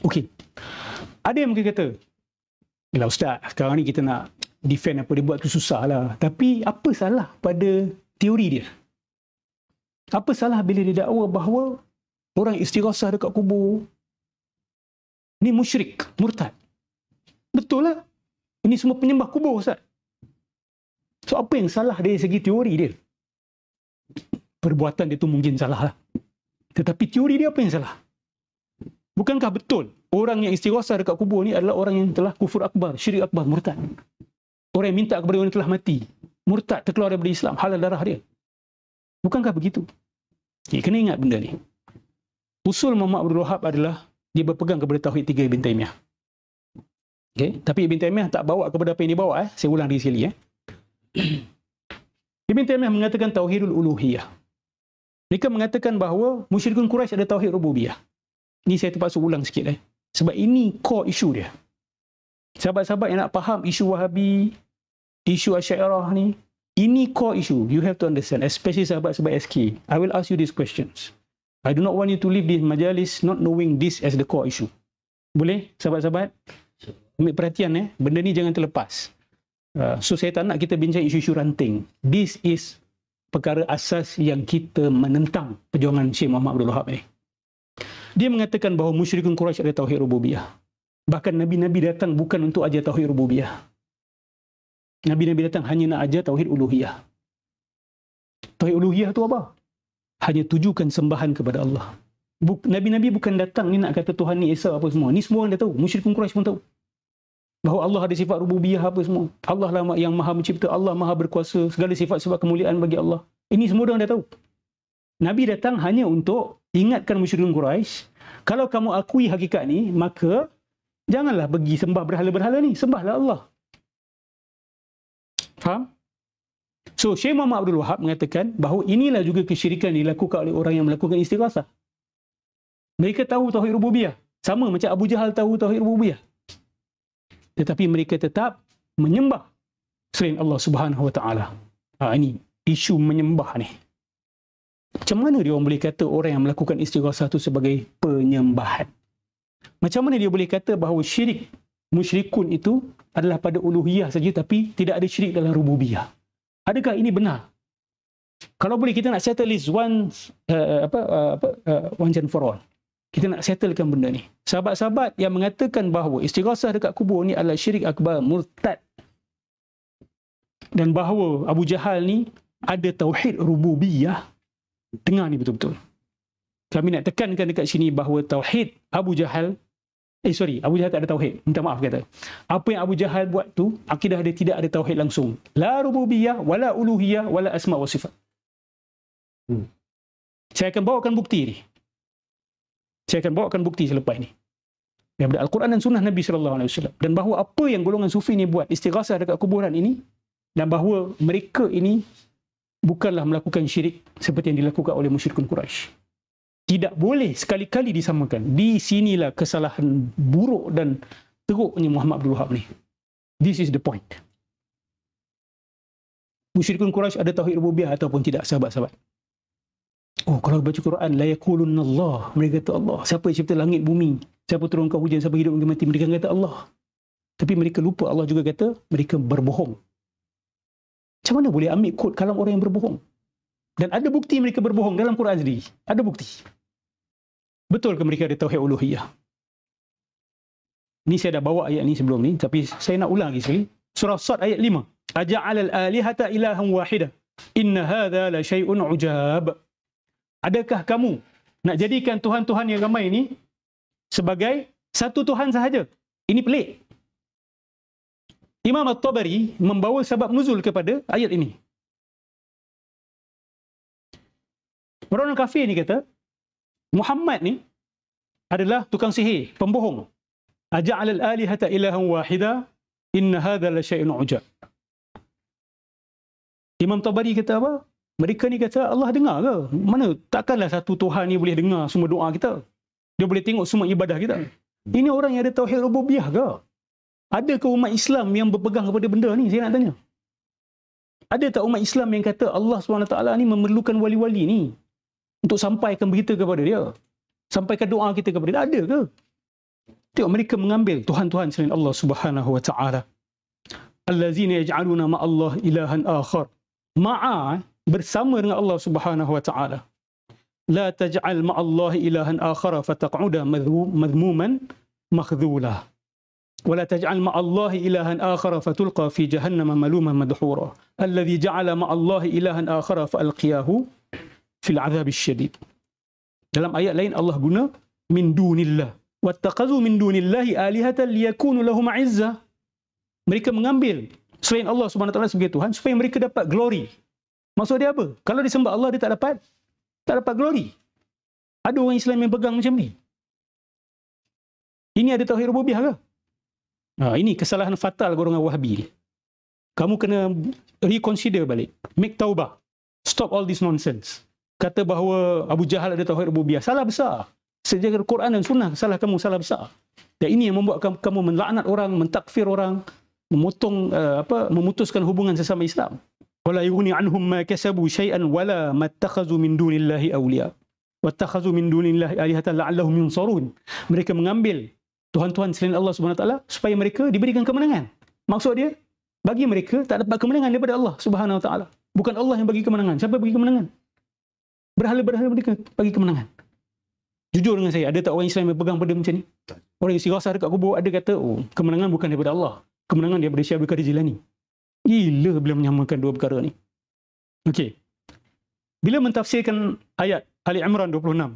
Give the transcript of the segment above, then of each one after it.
Okey. Ada yang mungkin kata, "Yalah Ustaz, sekarang ni kita nak defend apa dia buat tu susah lah." Tapi apa salah pada teori dia? Apa salah bila dia dakwa bahawa orang istighasah dekat kubur ni musyrik, murtad? Betul lah. Ini semua penyembah kubur, Ustaz. So, apa yang salah dari segi teori dia? Perbuatan dia tu mungkin salah lah. Tetapi teori dia apa yang salah? Bukankah betul orang yang istighasah dekat kubur ni adalah orang yang telah kufur akbar, syirik akbar, murtad? Orang yang minta kepada orang yang telah mati, murtad, terkeluar daripada Islam, halal darah dia. Bukankah begitu? Kena ingat benda ni. Usul Muhammad Abdul Wahab adalah dia berpegang kepada Tauhid 3 Ibn Taymiyah. Okay? Tapi Ibn Taymiyah tak bawa kepada apa yang dia bawa. Saya ulang lagi sekali. Ibn Taymiyah mengatakan Tauhidul Uluhiyah. Mereka mengatakan bahawa musyrikun Quraisy ada Tauhid Rububiyah. Ini saya terpaksa ulang sikit. Sebab ini core isu dia. Sahabat-sahabat yang nak faham isu Wahabi, isu Asy'ariyah ni, ini core issue. You have to understand, especially sahabat-sahabat SK. I will ask you these questions. I do not want you to leave this majalis not knowing this as the core issue. Boleh, sahabat-sahabat? Ambil perhatian, benda ni jangan terlepas. So saya tak nak kita bincang isu-isu ranting. This is perkara asas yang kita menentang perjuangan Syekh Muhammad Abdul Wahab ni. Dia mengatakan bahawa musyrikun Quraisy ada Tauhid Rububiyah. Bahkan Nabi-Nabi datang bukan untuk ajar Tauhid Rububiyah. Nabi-Nabi datang hanya nak ajar Tauhid Uluhiyah. Tauhid Uluhiyah tu apa? Hanya tujukan sembahan kepada Allah. Nabi-Nabi bukan datang ni nak kata Tuhan ni Esa apa semua. Ni semua orang dah tahu. Musyrikun Quraisy pun tahu. Bahawa Allah ada sifat rububiyah apa semua. Allah lah yang maha mencipta, Allah maha berkuasa, segala sifat-sifat kemuliaan bagi Allah. Ini semua orang dah tahu. Nabi datang hanya untuk ingatkan musyrikun Quraisy, kalau kamu akui hakikat ni, maka janganlah pergi sembah berhala-berhala ni, sembahlah Allah. Faham? So, Syekh Muhammad Abdul Wahab mengatakan bahawa inilah juga kesyirikan dilakukan oleh orang yang melakukan istighasah. Mereka tahu Tauhid Rububiyah. Sama macam Abu Jahal tahu Tauhid Rububiyah. Tetapi mereka tetap menyembah selain Allah Subhanahu Wa Taala. Ini isu menyembah ni. Macam mana dia orang boleh kata orang yang melakukan istighasah itu sebagai penyembahan? Macam mana dia boleh kata bahawa syirik musyrikun itu adalah pada uluhiyah saja tapi tidak ada syirik dalam rububiyah? Adakah ini benar? Kalau boleh kita nak settle this once and for all. Kita nak settlekan benda ni. Sahabat-sahabat yang mengatakan bahawa istighasah dekat kubur ni adalah syirik akbar, murtad. Dan bahawa Abu Jahal ni ada tauhid rububiyah. Dengar ni betul-betul. Kami nak tekankan dekat sini bahawa tauhid Abu Jahal, Abu Jahal tak ada tauhid. Minta maaf kata. Apa yang Abu Jahal buat tu, akidah dia tidak ada tauhid langsung. La rububiyah, wala uluhiyah, wala asma wa sifat. Saya akan bawakan bukti ni. Saya akan bawakan bukti selepas ini. Daripada Al-Quran dan Sunnah Nabi SAW. Dan bahawa apa yang golongan sufi ni buat, istighasah dekat kuburan ini, dan bahawa mereka ini bukanlah melakukan syirik seperti yang dilakukan oleh musyrikun Quraisy. Tidak boleh sekali-kali disamakan. Di sinilah kesalahan buruk dan teruknya Muhammad Abdul Wahab ni. This is the point. Musyrikun Quraisy ada tauhid rububiyah ataupun tidak, sahabat-sahabat? Oh, kalau baca Quran, la yaqulunna Allah. Mereka kata Allah. Siapa yang cipta langit bumi? Siapa turunkan hujan? Siapa hidup dan mati? Mereka kata Allah. Tapi mereka lupa Allah juga kata mereka berbohong. Macam mana boleh ambil kod kalam orang yang berbohong? Dan ada bukti mereka berbohong dalam Quran sendiri. Ada bukti. Betul ke mereka ada tauhid uluhiyah? Ni saya dah bawa ayat ni sebelum ni, tapi saya nak ulang lagi sekali. Surah Sad ayat 5. Aja'alal alihata ilahan wahidah. Inna hadha la syai'un ujab. Adakah kamu nak jadikan Tuhan-Tuhan yang ramai ini sebagai satu Tuhan sahaja? Ini pelik. Imam At-Tabari membawa sebab nuzul kepada ayat ini. Orang kafir ni kata, Muhammad ni adalah tukang sihir, pembohong. Aja'alal alihata ilahan wahida, inna hadha la syai'un ujab. Imam Tabari kata apa? Mereka ni kata Allah dengar ke? Mana? Takkanlah satu Tuhan ni boleh dengar semua doa kita. Dia boleh tengok semua ibadah kita. Ini orang yang ada tauhid rububiyah ke? Adakah umat Islam yang berpegang kepada benda ni? Saya nak tanya. Ada tak umat Islam yang kata Allah SWT ni memerlukan wali-wali ni untuk sampaikan berita kepada dia? Sampaikan doa kita kepada dia? Ada ke? Tengok mereka mengambil Tuhan-Tuhan selain Allah Subhanahu wa taala. Allazina yaj'aluna ma'allah ilahan akhar. Ma'a bersama dengan Allah Subhanahu wa taala. La taj'al ma'allah ilahan akhar fataq'uda madhmuman makhdhula. Wa la taj'al ma'allah ilahan akhar fatulqa fi jahannam maluman madhura. Allazi ja'ala ma'allah ilahan akhar fa'alqiyahu fil 'adzabish syadid. Dalam ayat lain Allah guna min dunillah. Wattaqazu min dunillahi alihatan liyakunu lahum 'izzah. Mereka mengambil selain Allah Subhanahu wa taala sebagai Tuhan supaya mereka dapat glory. Maksud dia apa? Kalau disembah Allah dia tak dapat glory. Ada orang Islam yang pegang macam ni. Ini ada tauhid rububiyah ke? Ini kesalahan fatal golongan Wahabi. Kamu kena reconsider balik. Make taubah. Stop all this nonsense. Kata bahawa Abu Jahal ada tauhid rububiyah. Salah besar. Sejak Quran dan Sunnah, salah kamu, salah besar. Dan ini yang membuat kamu melaknat orang, mentakfir orang, memutuskan hubungan sesama Islam. Wala yughni anhum ma kasabu syai'an wala mattakhazu min dunillahi awliya. Wattakhazu min dunillahi alihatan la'allahum yunsarun. Mereka mengambil Tuhan-Tuhan selain Allah Subhanahu wa taala supaya mereka diberikan kemenangan. Maksud dia, bagi mereka tak dapat kemenangan daripada Allah Subhanahu wa taala. Bukan Allah yang bagi kemenangan. Siapa bagi kemenangan? Berhala-berhala mereka bagi kemenangan. Jujur dengan saya, ada tak orang Islam yang pegang pada macam ni? Orang yang sirasah dekat kubur ada kata, kemenangan bukan daripada Allah. Kemenangan daripada Syekh Abdul Qadir Jilani. Gila bila menyamakan dua perkara ni. Okey. Bila mentafsirkan ayat Ali Imran 26.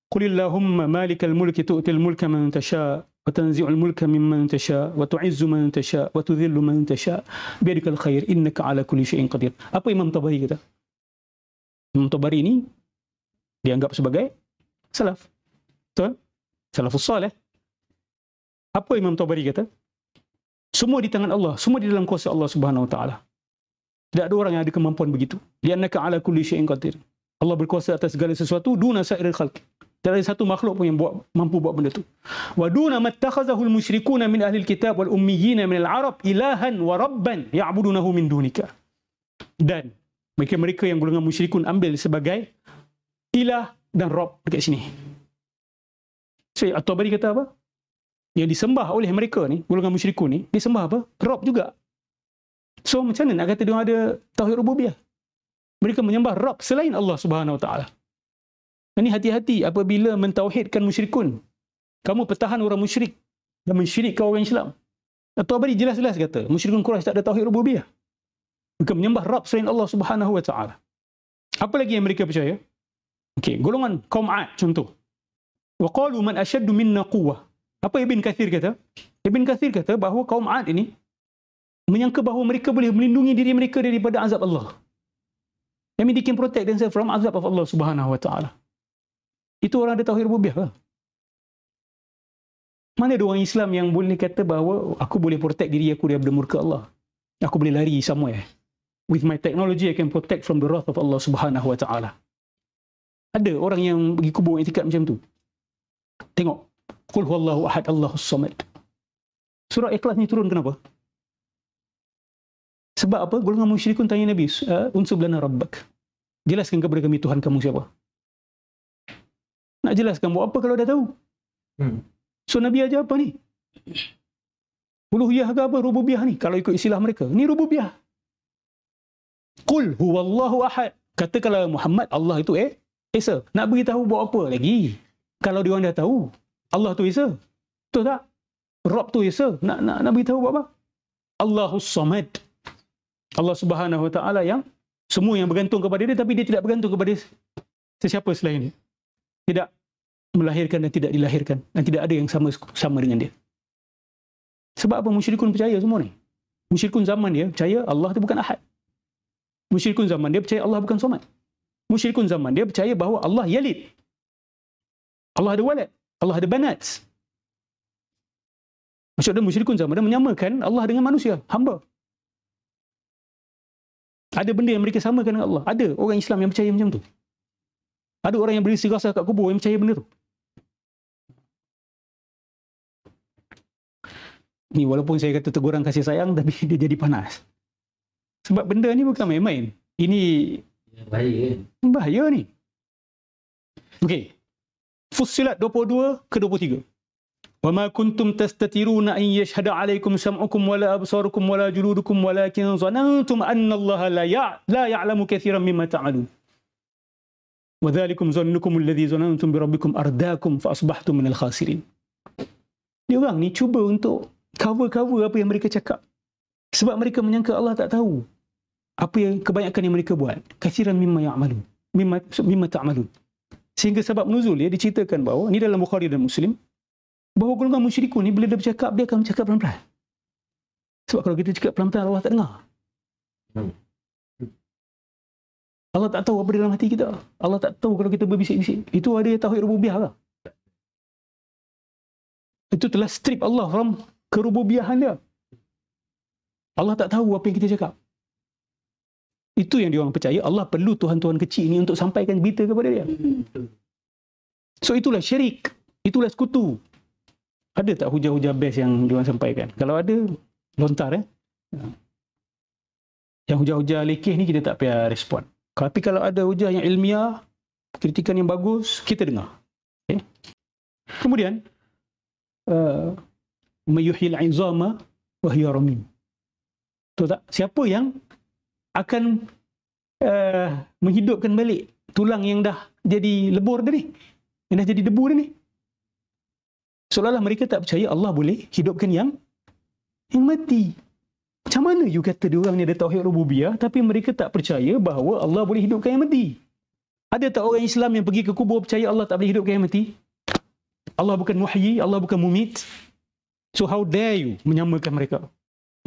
Qulillahumma malikal mulki tu'til mulka man tasha wa tanzi'ul mulka mimman tasha wa tu'izzu man tasha wa tudhillu man tasha biyadikal khair innaka ala kulli syai'in qadir. Apa Imam Tabari kata? Imam Tabari ni dianggap sebagai salaf. Betul? Salafus salih. Apa Imam Tabari kata? Semua di tangan Allah, semua di dalam kuasa Allah Subhanahu wa taala. Tidak ada orang yang ada kemampuan begitu. Li'annaka 'ala kulli syai'in qadir. Allah berkuasa atas segala sesuatu duna sa'iril khalq. Tidak ada satu makhluk pun yang mampu buat benda tu. Wa duna mattakhazahul musyrikuna min ahlil kitab wal ummiyina min al-arab ilahan wa rabban ya'budunahu min dunika. Dan mereka yang golongan musyrikun ambil sebagai ilah dan Rabb dekat sini. So, At-Tabari kata apa? Yang disembah oleh mereka ni, golongan musyrikun ni, disembah apa? Rabb juga. So, macam mana nak kata dia ada tauhid rububiyah? Mereka menyembah Rabb selain Allah Subhanahu wa taala. Ini hati-hati apabila mentauhidkan musyrikun. Kamu pertahan orang musyrik dan mensyirikkan orang Islam. At-Tabari jelas-jelas kata, musyrikun Quraisy tak ada tauhid rububiyah. Mereka menyembah Rabb selain Allah Subhanahu wa taala. Apa lagi yang mereka percaya? Okey, golongan kaum 'Ad contoh. Wa qalu man ashaddu minna quwwah. Apa Ibn Kathir kata? Ibn Kathir kata bahawa kaum 'Ad ini menyangka bahawa mereka boleh melindungi diri mereka daripada azab Allah. I mean, they can protect themselves from azab of Allah Subhanahu wa taala. Itu orang ada tauhid rububiyah ke? Mana ada orang Islam yang boleh kata bahawa aku boleh protect diri aku daripada murka Allah? Aku boleh lari somewhere. With my technology I can protect from the wrath of Allah Subhanahu wa taala. Ada orang yang pergi kubur iktikad macam tu. Tengok. Qul huwallahu ahad Allahus samad. Surah Ikhlas ni turun kenapa? Sebab apa? Golongan musyrikun tanya Nabi, unsub lana rabbak. Jelaskan kepada kami Tuhan kamu siapa. Nak jelaskan buat apa kalau dah tahu? So Nabi ajar apa ni? Uluhiyah ke apa? Rububiyah ni. Kalau ikut istilah mereka. Ni rububiyah. Qul huwallahu ahad. Katakanlah Muhammad, Allah itu Esa. Nak beritahu buat apa lagi? Kalau dia orang dah tahu, Allah tu Esa. Betul tak? Rabb tu Esa. Nak beritahu buat apa? Allahus samad. Allah Subhanahu wa taala yang semua yang bergantung kepada dia, tapi dia tidak bergantung kepada sesiapa selain dia. Tidak melahirkan dan tidak dilahirkan, dan tidak ada yang sama dengan dia. Sebab apa musyrikun percaya semua ni? Musyrikun zaman dia percaya Allah itu bukan ahad. Musyrikun zaman dia percaya Allah bukan samad. Musyrikun zaman dia percaya bahawa Allah yalid. Allah ada walad, Allah ada banat. Maksudnya musyrikun zaman dia menyamakan Allah dengan manusia, hamba. Ada benda yang mereka samakan dengan Allah. Ada orang Islam yang percaya macam tu. Ada orang yang beristighasah kat kubur yang percaya benda tu. Ni walaupun saya kata teguran kasih sayang, tapi dia jadi panas. Sebab benda ni bukan main-main. Ini bahaya. Bahaya ni. Okey. Fussilat 22 ke 23. وَمَا كُنْتُمْ تَسْتَتِرُونَ أَنْ يَشْهَدَ عَلَيْكُمْ سَمْعُكُمْ وَلَا أَبْصَارُكُمْ وَلَا جُلُودُكُمْ وَلَكِنْ ظَنَنْتُمْ أَنَّ اللَّهَ لَا يَعْلَمُ كَثِيرًا مِمَّا تَعْمَلُونَ وَذَلِكُمْ ظَنُّكُمُ الَّذِي ظَنَنْتُمْ بِرَبِّكُمْ أَرْدَاكُمْ فَأَصْبَحْتُمْ مِنَ الْخَاسِرِينَ. Dia orang ni cuba untuk cover apa yang mereka cakap. Sebab mereka menyangka Allah tak tahu apa yang kebanyakan yang mereka buat. Kathiran mimma ya'malun. Mimma ta'malun. Sehingga sebab nuzul dia diceritakan bahawa, ni dalam Bukhari dan Muslim, bahawa golongan musyrikun ni bila dia bercakap, dia akan bercakap pelan-pelan. Sebab kalau kita cakap pelan-pelan, Allah tak dengar. Allah tak tahu apa di dalam hati kita. Allah tak tahu kalau kita berbisik-bisik. Itu ada tauhid rububiyah lah. Itu telah strip Allah from kerububiyahan dia. Allah tak tahu apa yang kita cakap. Itu yang diorang percaya. Allah perlu Tuhan-Tuhan kecil ni untuk sampaikan berita kepada dia. So itulah syirik. Itulah sekutu. Ada tak hujah-hujah best yang diorang sampaikan? Kalau ada, lontar Yang hujah-hujah lekeh ni kita tak payah respon. Tapi kalau ada hujah yang ilmiah, kritikan yang bagus, kita dengar. Okay? Kemudian, mayuhil izama wa hiya ramim. Betul tak? Siapa yang akan menghidupkan balik tulang yang dah jadi lebur tadi, yang dah jadi debu tadi? Seolah-olah mereka tak percaya Allah boleh hidupkan yang mati. Macam mana you kata diorang ni ada tauhid rububiyah, tapi mereka tak percaya bahawa Allah boleh hidupkan yang mati? Ada tak orang Islam yang pergi ke kubur percaya Allah tak boleh hidupkan yang mati? Allah bukan muhyi, Allah bukan mumit. So how dare you menyamakan mereka?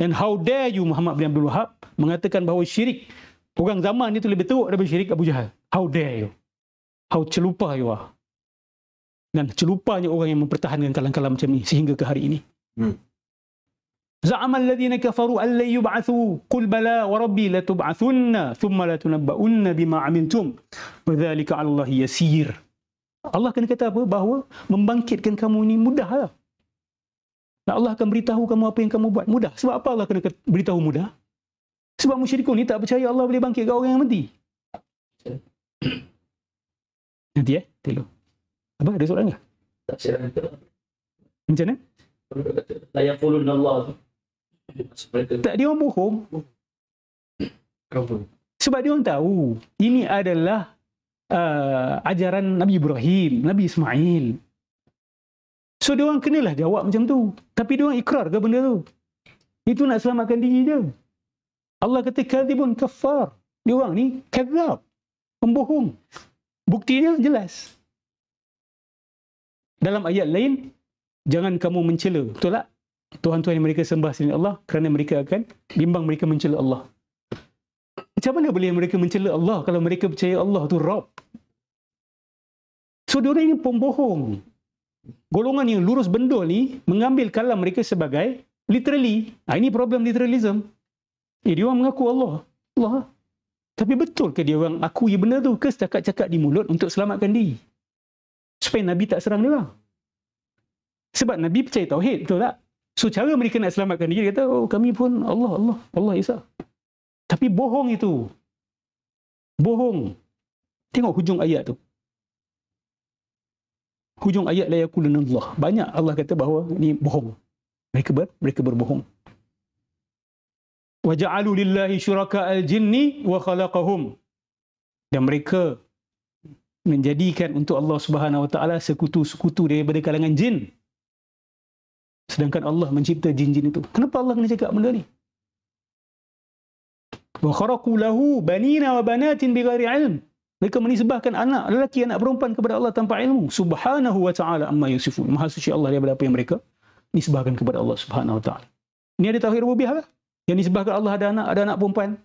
And how dare you Muhammad bin Abdul Wahab mengatakan bahawa syirik orang zaman itu lebih teruk daripada syirik Abu Jahal? How dare you? How celupa you are? Dan celupanya orang yang mempertahankan kalam-kalam macam ni sehingga ke hari ini. Za'amal ladzina kafaru an la yub'atsu qul bala wa rabbi la tub'atsunna thumma la tunabba'unna bima 'amiltum wa dzalika 'ala Allah yasir. Allah kena kata apa? Bahawa membangkitkan kamu ni mudah lah. Dan Allah akan beritahu kamu apa yang kamu buat. Mudah. Sebab apa Allah kena beritahu mudah? Sebab musyrikun ni tak percaya Allah boleh bangkitkan orang yang mati. Nanti telo. Apa? Ada soalan ke? Tak silap itu. Macam mana? La yaqulun Allah. Tak, dia orang bohong. Sebab dia orang tahu ini adalah ajaran Nabi Ibrahim, Nabi Ismail. So dia orang kenalah jawab macam tu. Tapi dia orang ikrar ke benda tu? Itu nak selamatkan diri dia. Allah kata kadzibun kafar. Dia orang ni kadzab, pembohong. Buktinya jelas. Dalam ayat lain, jangan kamu mencela, betul tak? Tuhan-Tuhan yang mereka sembah selain Allah, kerana mereka akan bimbang mereka mencela Allah. Macam mana boleh mereka mencela Allah kalau mereka percaya Allah tu Rabb? So diorang ini pembohong. Golongan yang lurus bendul ni mengambil kalam mereka sebagai literally. Ini problem literalism. Dia orang mengaku Allah. Tapi betul ke dia orang akui benda tu ke setakat cakap di mulut untuk selamatkan diri? Supaya Nabi tak serang dia orang. Sebab Nabi percaya tauhid, betul tak? So cara mereka nak selamatkan diri, dia kata, oh kami pun Allah Esa. Tapi bohong itu. Bohong. Tengok hujung ayat tu. Hujung ayat la yaquluna Allah. Banyak Allah kata bahawa ni bohong. Mereka berbohong. Wa ja'alu lillahi syuraka'al jinni wa khalaqahum. Dan mereka menjadikan untuk Allah Subhanahu wa taala sekutu-sekutu daripada kalangan jin. Sedangkan Allah mencipta jin-jin itu. Kenapa Allah kena cakap benda ni? Wa kharaqu lahu banina wa banatin bighairi ilm. Mereka menisbahkan anak lelaki, anak perempuan kepada Allah tanpa ilmu. Subhanahu wa ta'ala amma yusifun. Maha suci Allah daripada apa yang mereka nisbahkan kepada Allah Subhanahu wa ta'ala. Ini ada tauhid rububiyah lah. Yang nisbahkan Allah ada anak perempuan.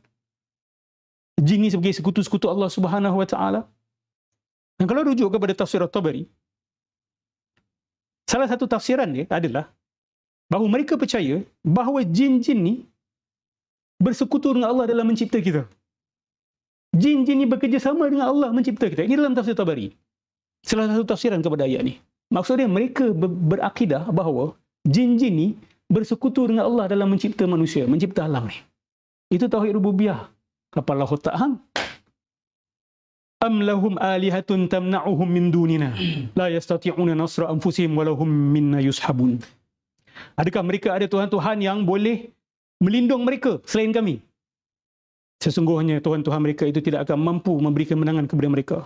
Jin ni sebagai sekutu-sekutu Allah Subhanahu wa ta'ala. Dan kalau rujuk kepada tafsir At-Tabari, salah satu tafsiran dia adalah bahawa mereka percaya bahawa jin-jin ni bersekutu dengan Allah dalam mencipta kita. Jin-jin ni bekerjasama dengan Allah mencipta kita. Ini dalam tafsir Tabari. Salah satu tafsiran kepada ayat ni. Maksudnya mereka berakidah bahawa jin-jin ni bersekutu dengan Allah dalam mencipta manusia, mencipta alam ni. Itu tauhid rububiyah. Apa Allah tak hang? am lahum alihatun tamna'uhum min dunina la yastati'una nasra anfusihim walahum minna yushabun. Adakah mereka ada tuhan-tuhan yang boleh melindung mereka selain kami? Sesungguhnya tuhan-tuhan mereka itu tidak akan mampu memberi kemenangan kepada mereka.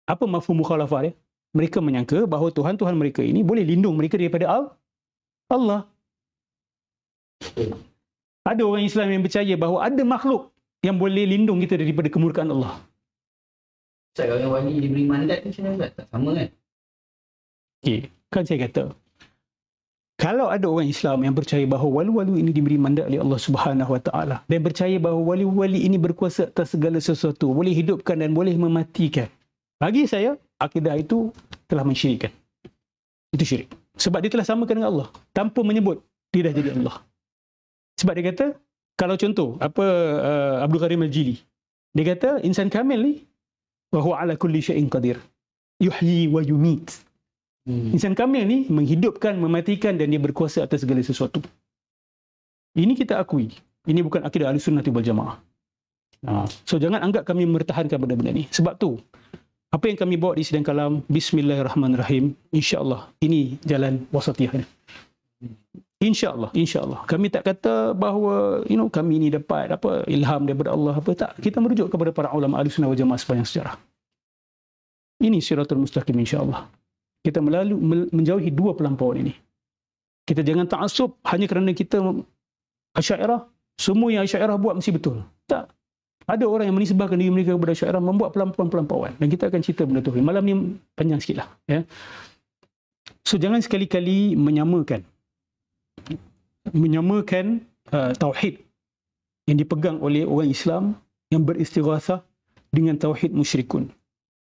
Apa mafhum mukhalafah dia? Mereka menyangka bahawa tuhan-tuhan mereka ini boleh lindung mereka daripada Allah. Ada orang Islam yang percaya bahawa ada makhluk yang boleh lindung kita daripada kemurkaan Allah. Saya orang wali diberi mandat macam mana? Tak sama kan? Okay. Kan saya kata, kalau ada orang Islam yang percaya bahawa wali-wali ini diberi mandat oleh Allah Subhanahu Wa Taala dan percaya bahawa wali-wali ini berkuasa atas segala sesuatu, boleh hidupkan dan boleh mematikan, bagi saya akidah itu telah mensyirikkan. Itu syirik. Sebab dia telah samakan dengan Allah tanpa menyebut dia dah jadi Allah. Sebab dia kata, kalau contoh Abdul Karim Al-Jili, dia kata insan kamil ni wa huwa ala kulli syai'in qadir, yuhyi wa yumit. Insan kamil ni menghidupkan, mematikan dan dia berkuasa atas segala sesuatu. Ini kita akui. Ini bukan akidah Ahlussunnah wal Jamaah. So jangan anggap kami mempertahankan benda-benda ni. Sebab tu apa yang kami bawa di sidang kalam, bismillahirrahmanirrahim, insya-Allah ini jalan wasatiyah. InsyaAllah, insyaAllah. Kami tak kata bahawa kami ni dapat ilham daripada Allah apa, tak. Kita merujuk kepada para ulama Ahlussunnah wal Jamaah sepanjang sejarah. Ini siratul mustaqim insyaAllah. Kita menjauhi dua pelampauan ini. Kita jangan ta'assub hanya kerana kita Asy'ariyah, semua yang Asy'ariyah buat mesti betul. Tak. Ada orang yang menisbahkan diri mereka kepada Asy'ariyah, membuat pelampauan-pelampauan. Dan kita akan cerita benda tu. Malam ni panjang sikit lah. Ya. So jangan sekali-kali menyamakan tauhid yang dipegang oleh orang Islam yang beristighatsah dengan tauhid musyrikun.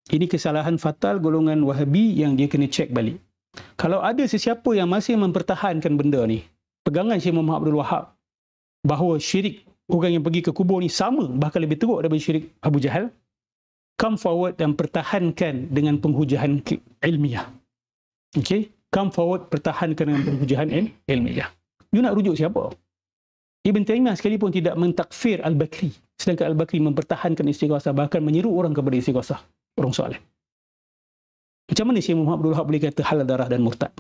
Ini kesalahan fatal golongan Wahabi yang dia kena cek balik. Kalau ada sesiapa yang masih mempertahankan benda ni, pegangan Syekh Muhammad Abdul Wahab, bahawa syirik orang yang pergi ke kubur ni sama, bahkan lebih teruk daripada syirik Abu Jahal, come forward dan pertahankan dengan penghujahan ilmiah. Okay? Come forward, pertahankan dengan penghujahan ilmiah. You nak rujuk siapa? Ibn Taymiyah sekalipun tidak mentakfir Al-Bakri, sedangkan Al-Bakri mempertahankan istighasah, bahkan menyeru orang kepada istighasah, orang soleh. Macam mana Syekh Muhammad Abdul Wahab boleh kata halal darah dan murtad?